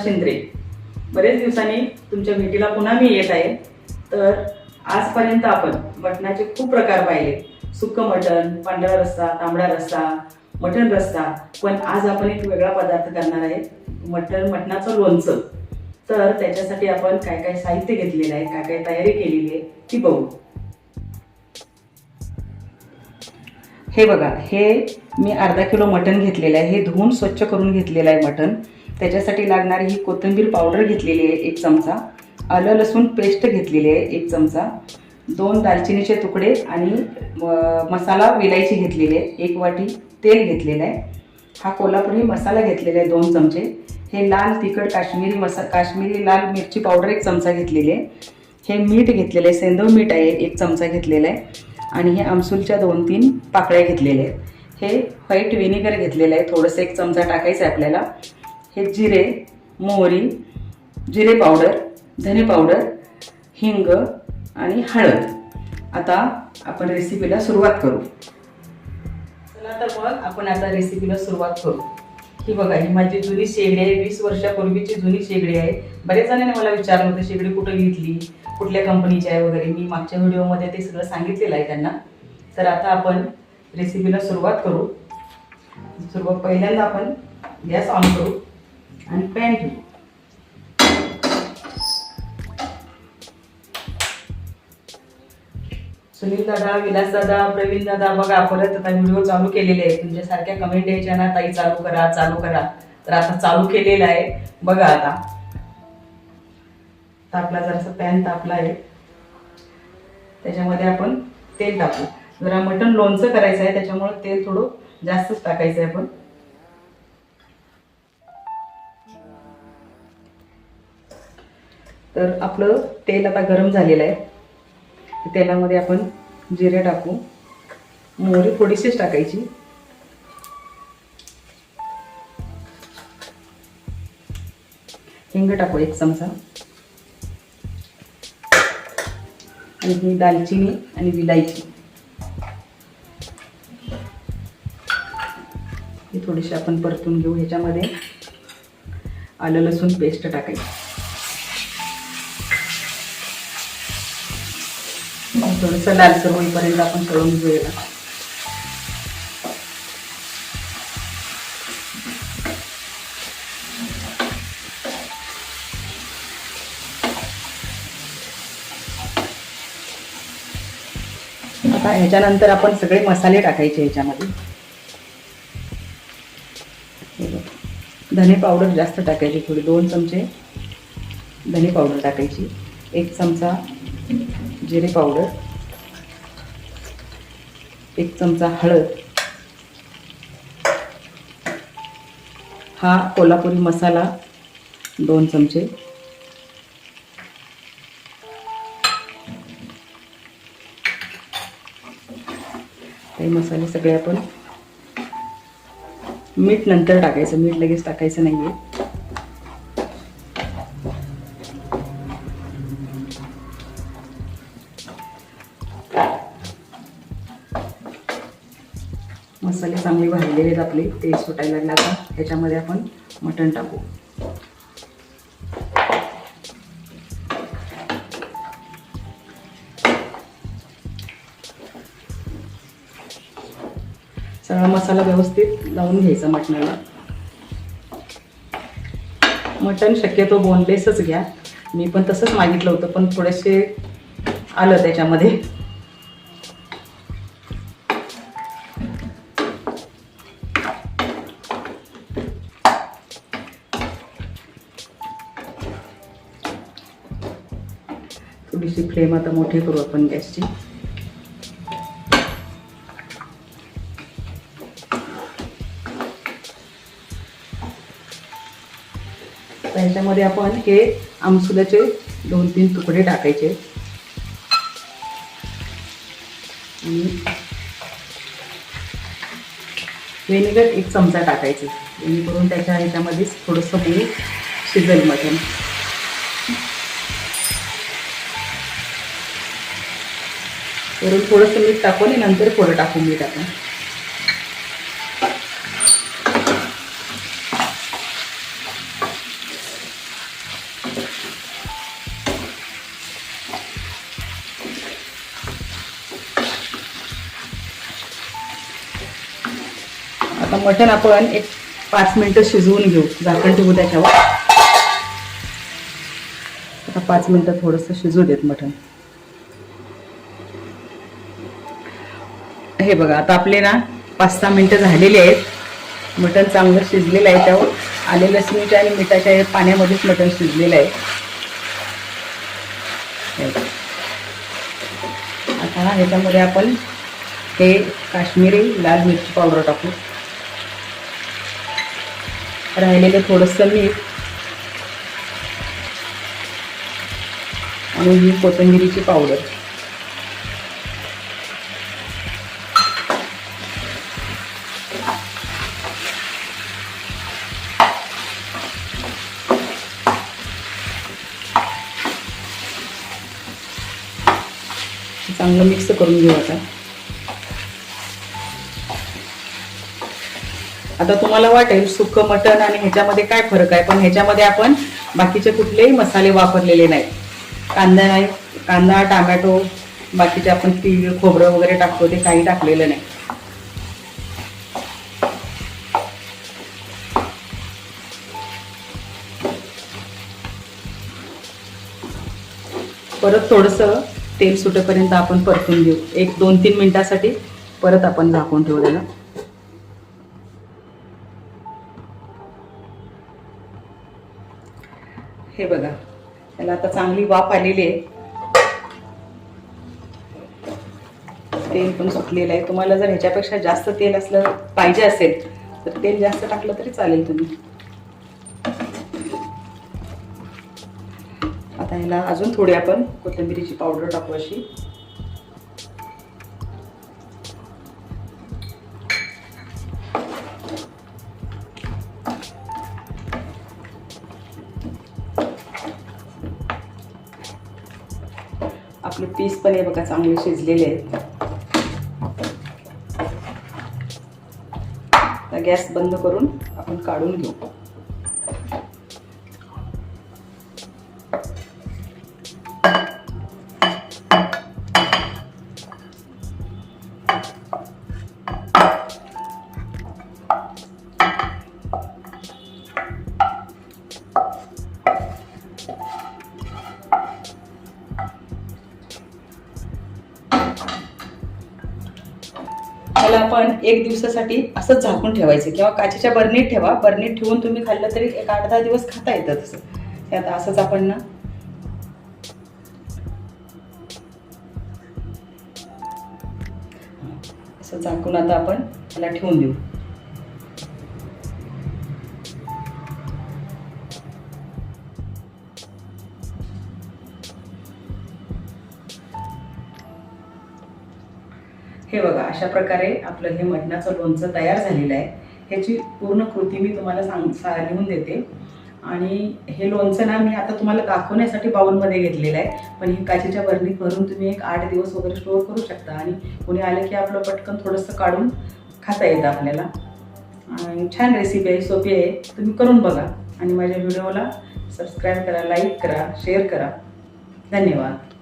शिंद्रे. बरेच दिवसांनी तुमच्या भेटीला पुन्हा मी येत आहे. तर आजपर्यंत आपण मटणाचे खूप प्रकार पाहिले. सुक्कं मटण, पांढरा रस्सा, तांबडा रस्सा, मटण रस्सा. पण आज आपण एक वेगळा पदार्थ करणार आहे, मटणाचं लोणचं. तर त्याच्यासाठी आपण काय काय साहित्य घेतलेलं आहे, काय काय तयारी केलेली आहे ती बघू. हे बघा, हे मी अर्धा किलो मटण घेतलेलं आहे. हे धुवून स्वच्छ करून घेतलेलं आहे मटण. त्याच्यासाठी लागणारी ही कोथिंबीर पावडर घेतलेली आहे 1 चमचा, आलं लसूण पेस्ट घेतलेली आहे 1 चमचा, 2 दालचिनीचे तुकडे आणि मसाला विलायची घेतलेली आहे, 1 वाटी तेल घेतलेलं आहे. हा कोल्हापुरी मसाला घेतलेला आहे 2 चमचे. हे लाल तिखट काश्मीरी लाल मिरची पावडर 1 चमचा घेतलेली आहे. हे मीठ घेतलेलं आहे, सेंधव मीठ आहे 1 चमचा घेतलेलं आहे. आणि हे आमसूलच्या 2-3 पाकळ्या घेतलेल्या आहेत. हे व्हाईट व्हिनेगर घेतलेलं आहे, थोडंसं 1 चमचा टाकायचं आहे आपल्याला. हे जिरे, मोहरी, जिरे पावडर, धने पावडर, हिंग आणि हळद. आता आपण रेसिपीला सुरुवात करू. चला तर मग आपण आता रेसिपीला सुरुवात करू. ही बघा, ही माझी जुनी शेगडी आहे, 20 वर्षापूर्वीची जुनी शेगडी आहे. बरेच जणांनी मला विचारलं होतं शेगडी कुठं घेतली, कुठल्या कंपनीची आहे वगैरे. मी मागच्या व्हिडिओमध्ये ते सगळं सांगितलेलं आहे त्यांना. तर आता आपण रेसिपीला सुरुवात करू. पहिल्यांदा आपण गॅस ऑन करू आणि पॅन ठेवू. सुनील दादा, विलास दादा, प्रवीण दादा, बघा परत आता व्हिडिओ चालू केलेले आहे. तुमच्या सारख्या कमेंट यायच्या ना, ताई चालू करा चालू करा. तर आता चालू केलेलं आहे. बघा आता आपला जरासा पॅन तापला आहे, त्याच्यामध्ये आपण तेल टाकू. जरा मटण लोणचं करायचं आहे, त्याच्यामुळे तेल थोडं जास्तच टाकायचं आहे आपण. तर आपलं तेल आता गरम झालेलं आहे. तेलामध्ये आपण जिरे टाकू, मोहरी थोडीशीच टाकायची, हिंग टाकू 1 चमचा, आणि ही दालचिनी आणि विलायची ही थोडीशी आपण परतून घेऊ. ह्याच्यामध्ये आलं लसूण पेस्ट टाकायची. थोडंसं लालसर होईपर्यंत आपण तळून घेऊया. आता ह्याच्यानंतर आपण सगळे मसाले टाकायचे ह्याच्यामध्ये. धने पावडर जास्त टाकायची, थोडी 2 चमचे धने पावडर टाकायची, 1 चमचा जिरे पावडर, 1 चमचा हळद, हा कोल्हापुरी मसाला 2 चमचे, हे मसाले सगळे आपण. मीठ नंतर टाकायचं, मीठ लगेच टाकायचं नाहीये. मसाले चांगले भाजलेले आहेत आपले, तेल सुटायला लागला. आता ह्याच्यामध्ये आपण मटण टाकू. सगळा मसाला व्यवस्थित लावून घ्यायचा मटणाला. मटण शक्यतो बोनलेसच घ्या. मी पण तसंच मागितलं होतं, पण थोडेसे आलं त्याच्यामध्ये. थोडीशी फ्लेम आता मोठी करू आपण गॅसची. त्याच्यामध्ये आपण हे आमसुलाचे 2-3 तुकडे टाकायचे आणि व्हिनेगर 1 चमचा टाकायचे, जेणेकरून त्याच्या ह्याच्यामध्ये थोडंसं मूळ शिजेल मटण. वरून थोडंसं मीठ टाकू आणि नंतर थोडं टाकू मीठ आपण. आता मटण आपण एक 5 मिनिटं शिजवून घेऊ, झाकण ठेवू त्याच्यावर. आता 5 मिनिटं थोडंसं शिजू देत मटण. हे बघा, आता आपले ना 5-6 मिनिटं झालेली आहेत. मटण चांगलं शिजलेलं आहे. त्यावर आले लसणीच्या आणि मिठाच्या पाण्यामध्येच मटण शिजलेलं आहे. आता ह्याच्यामध्ये आपण हे काश्मीरी लाल मिरची पावडर टाकू. राहिलेलं थोडंसं मीठ आणि ही कोथिंबीरीची पावडर. चांगलं मिक्स करून घेऊ. आता तुम्हाला वाटेल सुक्कं मटण आणि ह्याच्यामध्ये काय फरक आहे, पण ह्याच्यामध्ये आपण बाकीचे कुठलेही मसाले वापरलेले नाही. कांदा नाही, कांदा टोमॅटो बाकीचे आपण तीळ खोबरं वगैरे टाकतो ते काही टाकलेलं नाही. परत थोडंसं तेल सुटेपर्यंत आपण परतून घेऊ. 1-2-3 मिनिटासाठी परत आपण झाकून ठेवू त्याला. हे बघा, त्याला आता चांगली वाफ आलेली आहे. तेल पण सुटलेलं आहे. तुम्हाला जर ह्याच्यापेक्षा जास्त तेल असलं पाहिजे असेल तर तेल जास्त टाकलं तरी चालेल तुम्ही. आता ह्याला अजून थोडी आपण कोथिंबीरीची पावडर टाकू अशी. आपले पीस पण हे बघा चांगले शिजलेले आहेत. आता गॅस बंद करून आपण काढून घेऊ. त्याला आपण 1 दिवसासाठी असंच झाकून ठेवायचं किंवा काचेच्या बरणीत ठेवा. बरणीत ठेवून तुम्ही खाल्लं तरी 1-8-10 दिवस खाता येतं तसं. ते आता असंच आपण ना असं झाकून आता आपण त्याला ठेवून देऊ. हे बघा, अशा प्रकारे आपलं हे मटणाचं लोणचं तयार झालेलं आहे. ह्याची पूर्ण कृती मी तुम्हाला लिहून देते. आणि हे लोणचं ना मी आता तुम्हाला दाखवण्यासाठी बाउलमध्ये घेतलेलं आहे, पण ही काचेच्या बरणीत भरून तुम्ही 8 दिवस वगैरे स्टोअर करू शकता. आणि कोणी आलं की आपलं पटकन थोडंसं काढून खाता येतं आपल्याला. आणि छान रेसिपी आहे, सोपी आहे. तुम्ही करून बघा आणि माझ्या व्हिडिओला सबस्क्राईब करा, लाईक करा, शेअर करा. धन्यवाद.